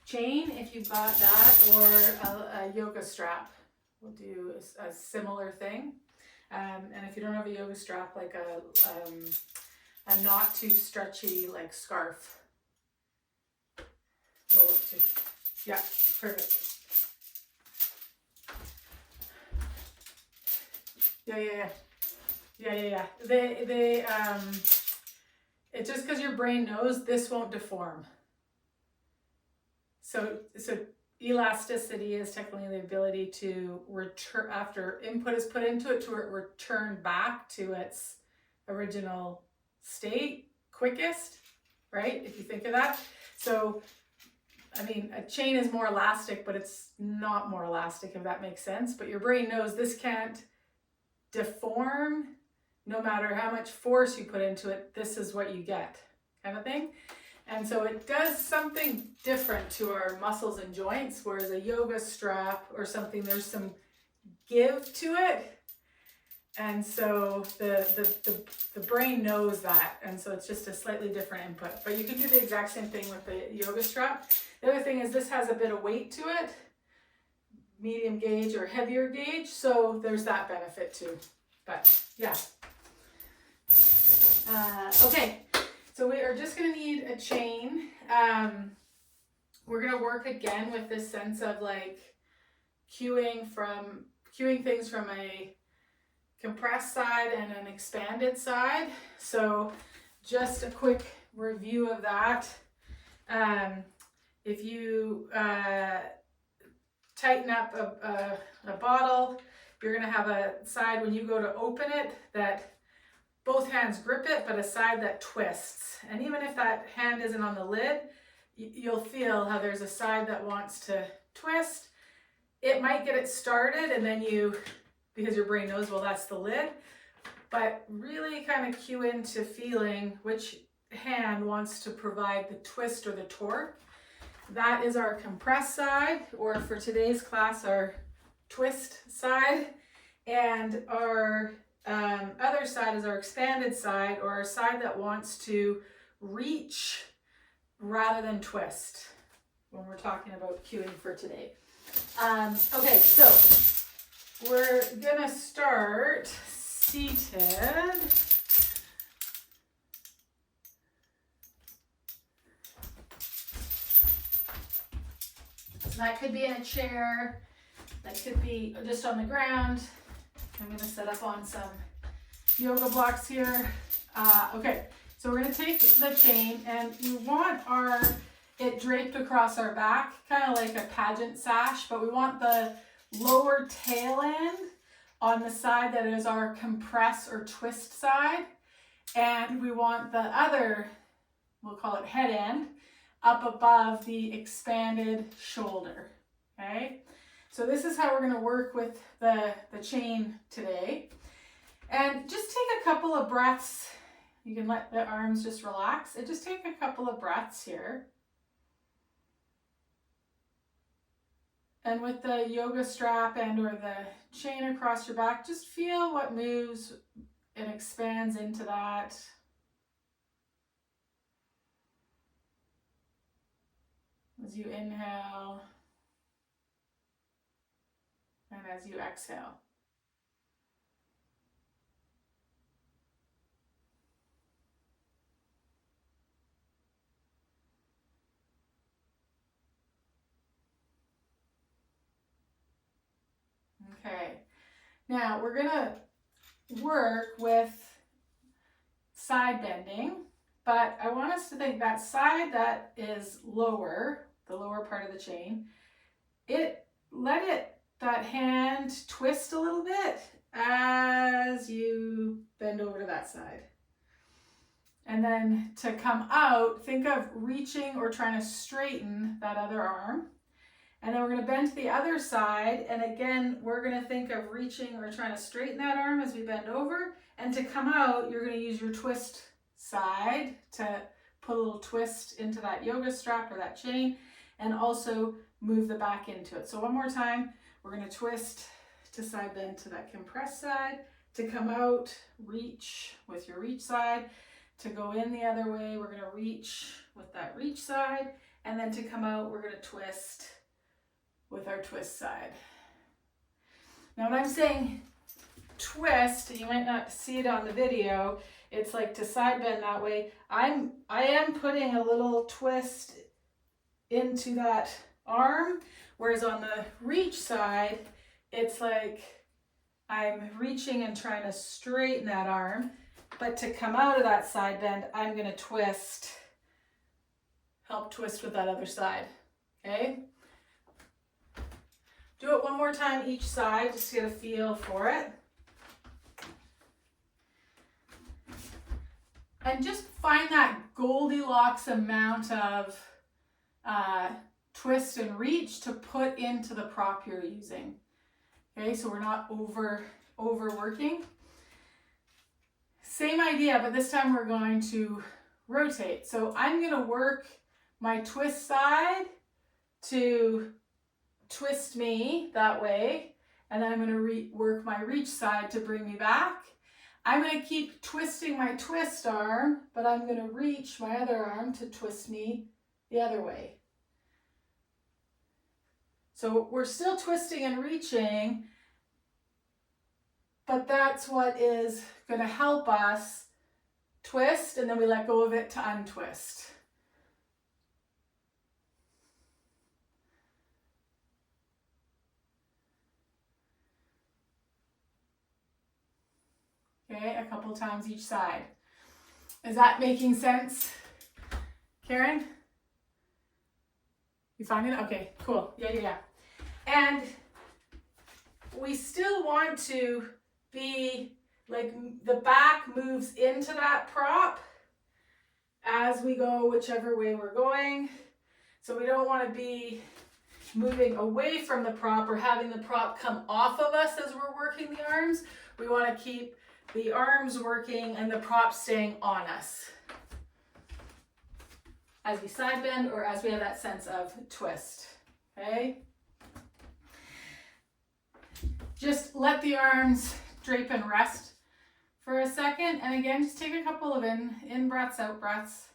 chain if you've got that, or a yoga strap. We'll do a similar thing. And if you don't have a yoga strap, like a not too stretchy like scarf. We'll look to. Yeah, perfect. Yeah. It's just because your brain knows this won't deform. So elasticity is technically the ability to return after input is put into it to return back to its original state quickest, right? If you think of that. So, I mean, a chain is more elastic, but it's not more elastic, if that makes sense. But your brain knows this can't deform no matter how much force you put into it. This is what you get, kind of thing. And so it does something different to our muscles and joints, whereas a yoga strap or something, there's some give to it. And so the brain knows that. And so it's just a slightly different input. But you can do the exact same thing with the yoga strap. The other thing is this has a bit of weight to it, medium gauge or heavier gauge. So there's that benefit too. But yeah. Okay. So we are just going to need a chain. We're going to work again with this sense of like cueing things from a compressed side and an expanded side. So just a quick review of that. If you tighten up a bottle, you're going to have a side when you go to open it that both hands grip it, but a side that twists. And even if that hand isn't on the lid, you'll feel how there's a side that wants to twist. It might get it started and then because your brain knows, well, that's the lid, but really kind of cue into feeling which hand wants to provide the twist or the torque. That is our compressed side, or for today's class, our twist side. And our other side is our expanded side, or our side that wants to reach rather than twist when we're talking about cueing for today. Okay, so we're gonna start seated. So that could be in a chair, that could be just on the ground. I'm going to set up on some yoga blocks here. Okay, so we're going to take the chain and we want it draped across our back, kind of like a pageant sash, but we want the lower tail end on the side that is our compress or twist side. And we want the other, we'll call it head end, up above the expanded shoulder, okay? So this is how we're going to work with the chain today. And just take a couple of breaths. You can let the arms just relax and just take a couple of breaths here. And with the yoga strap and or the chain across your back, just feel what moves and expands into that. As you inhale and as you exhale. Okay, now we're gonna work with side bending, but I want us to think that side that is lower, the lower part of the chain, that hand twist a little bit as you bend over to that side. And then to come out, think of reaching or trying to straighten that other arm. And then we're going to bend to the other side. And again, we're going to think of reaching or trying to straighten that arm as we bend over. And to come out, you're going to use your twist side to put a little twist into that yoga strap or that chain, and also move the back into it. So one more time, we're going to twist to side bend to that compressed side. To come out, reach with your reach side. To go in the other way, we're going to reach with that reach side. And then to come out, we're going to twist with our twist side. Now when I'm saying twist, you might not see it on the video, it's like to side bend that way. I am putting a little twist into that arm, whereas on the reach side, it's like I'm reaching and trying to straighten that arm, but to come out of that side bend, I'm going to twist, help twist with that other side, okay? Do it one more time each side, just to get a feel for it. And just find that Goldilocks amount of twist and reach to put into the prop you're using. Okay, so we're not overworking. Same idea, but this time we're going to rotate. So I'm going to work my twist side to twist me that way, and then I'm going to work my reach side to bring me back. I'm going to keep twisting my twist arm, but I'm going to reach my other arm to twist me the other way. So we're still twisting and reaching, but that's what is going to help us twist, and then we let go of it to untwist. Okay, a couple times each side. Is that making sense, Karen? You finding it? Okay, cool. Yeah. And we still want to be like the back moves into that prop as we go whichever way we're going. So we don't want to be moving away from the prop or having the prop come off of us as we're working the arms. We want to keep the arms working and the prop staying on us as we side bend or as we have that sense of twist, okay? Just let the arms drape and rest for a second. And again, just take a couple of in breaths, out breaths.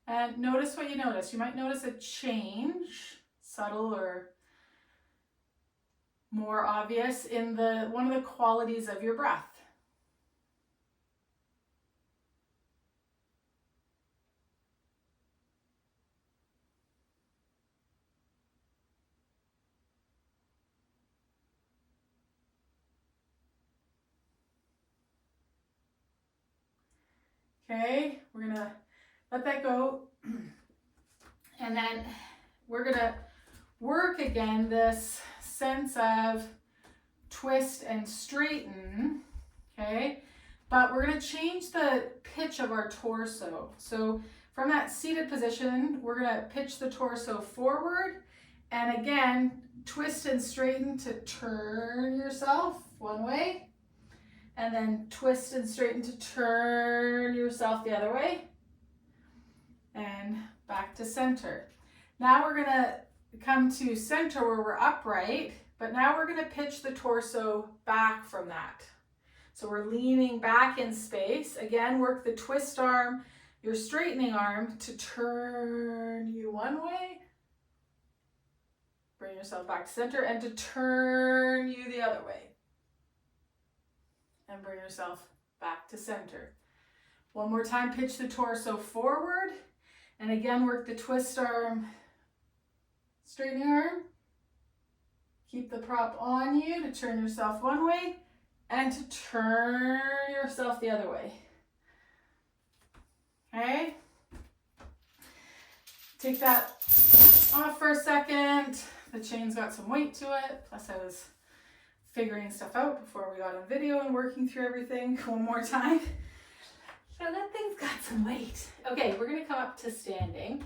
And notice what you notice. You might notice a change, subtle or more obvious, in one of the qualities of your breath. Okay, we're gonna let that go. And then we're gonna work again this sense of twist and straighten, okay? But we're gonna change the pitch of our torso. So from that seated position, we're gonna pitch the torso forward, and again, twist and straighten to turn yourself one way, and then twist and straighten to turn yourself the other way, and back to center. Now we're gonna come to center where we're upright, but now we're gonna pitch the torso back from that. So we're leaning back in space. Again, work the twist arm, your straightening arm to turn you one way, bring yourself back to center, and to turn you the other way. And bring yourself back to center. One more time, pitch the torso forward. And again, work the twist arm, straightening arm. Keep the prop on you to turn yourself one way and to turn yourself the other way. Okay? Take that off for a second. The chain's got some weight to it. Plus I was figuring stuff out before we got on video and working through everything one more time. So that thing's got some weight. Okay, we're gonna come up to standing.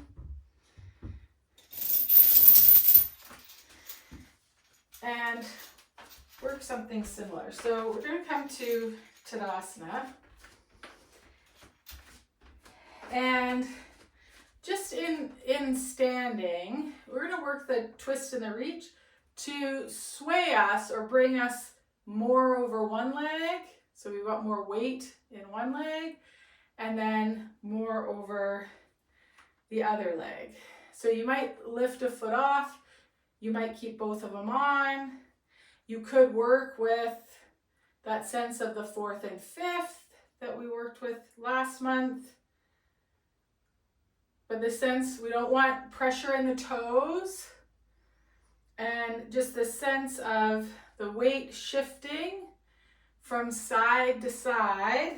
And work something similar. So we're gonna come to Tadasana. And just in standing, we're gonna work the twist and the reach to sway us or bring us more over one leg So we've got more weight in one leg and then more over the other leg. So you might lift a foot off, you might keep both of them on. You could work with that sense of the 4th and 5th that we worked with last month. But the sense, we don't want pressure in the toes, and just the sense of the weight shifting from side to side,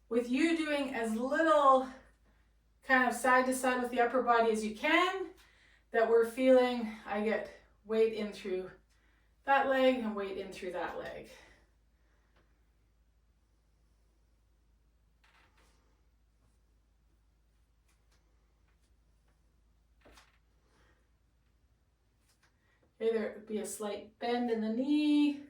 with you doing as little kind of side to side with the upper body as you can, that we're feeling I get weight in through that leg and weight in through that leg. Okay, there would be a slight bend in the knee.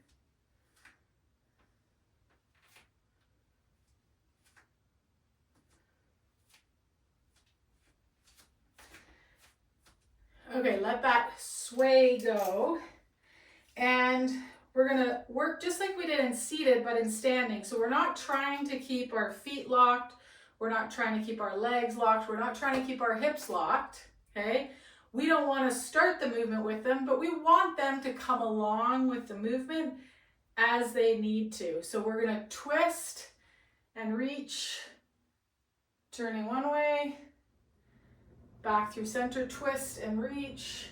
Okay, let that sway go. And we're gonna work just like we did in seated, but in standing. So we're not trying to keep our feet locked. We're not trying to keep our legs locked. We're not trying to keep our hips locked, okay? We don't want to start the movement with them, but we want them to come along with the movement as they need to. So we're going to twist and reach, turning one way, back through center, twist and reach,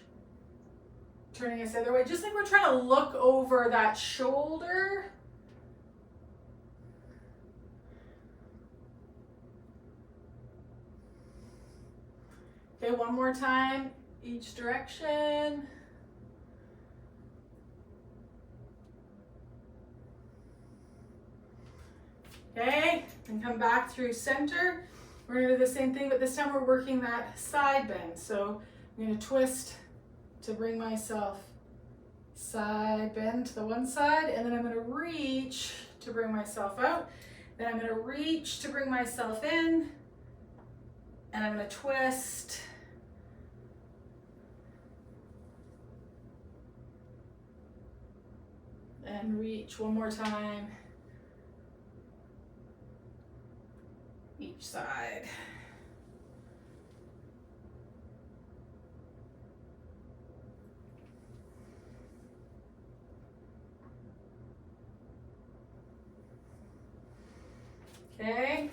turning us the other way, just like we're trying to look over that shoulder. Okay, one more time, each direction. Okay, and come back through center. We're gonna do the same thing, but this time we're working that side bend. So I'm gonna twist to bring myself side bend to the one side, and then I'm gonna reach to bring myself out. Then I'm gonna reach to bring myself in, and I'm gonna twist. And reach one more time. Each side. Okay.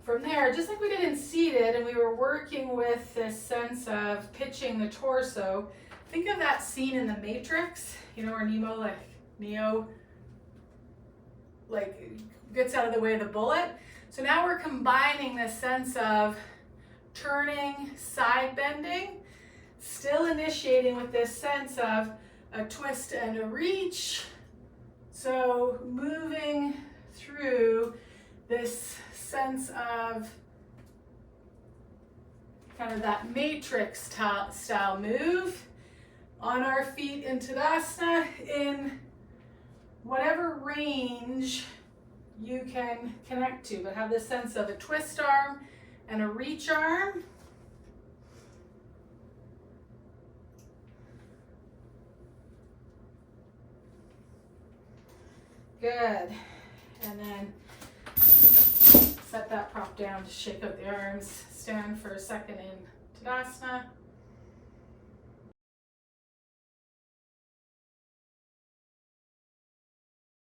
From there, just like we did in seated, and we were working with this sense of pitching the torso, think of that scene in The Matrix, you know, where Neo gets out of the way of the bullet. So now we're combining this sense of turning, side bending, still initiating with this sense of a twist and a reach. So moving through this sense of kind of that matrix style move on our feet in Tadasana in whatever range you can connect to, but have this sense of a twist arm and a reach arm. Good. And then set that prop down to shake out the arms. Stand for a second in Tadasana.